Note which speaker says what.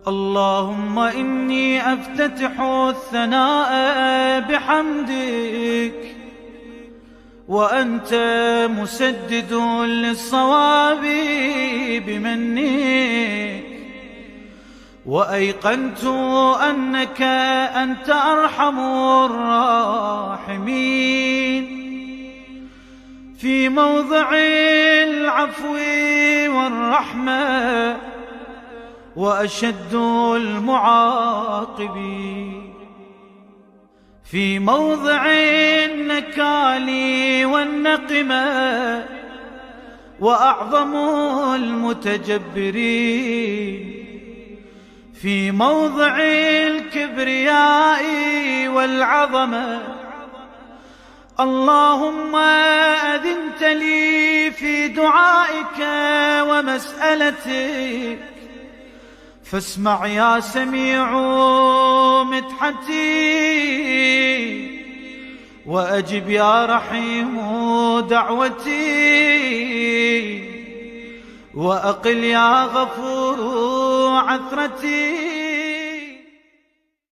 Speaker 1: اللهم إني أفتتح الثناء بحمدك، وأنت مسدد للصواب بمنك، وأيقنت أنك أنت أرحم الراحمين في موضع العفو والرحمة، وأشد المعاقبين في موضع النكال والنقمة، وأعظم المتجبرين في موضع الكبرياء والعظمة. اللهم أذنت لي في دعائك ومسألتك، فاسمع يا سميع مدحتي، وأجب يا رحيم دعوتي، وأقل يا غفور عثرتي.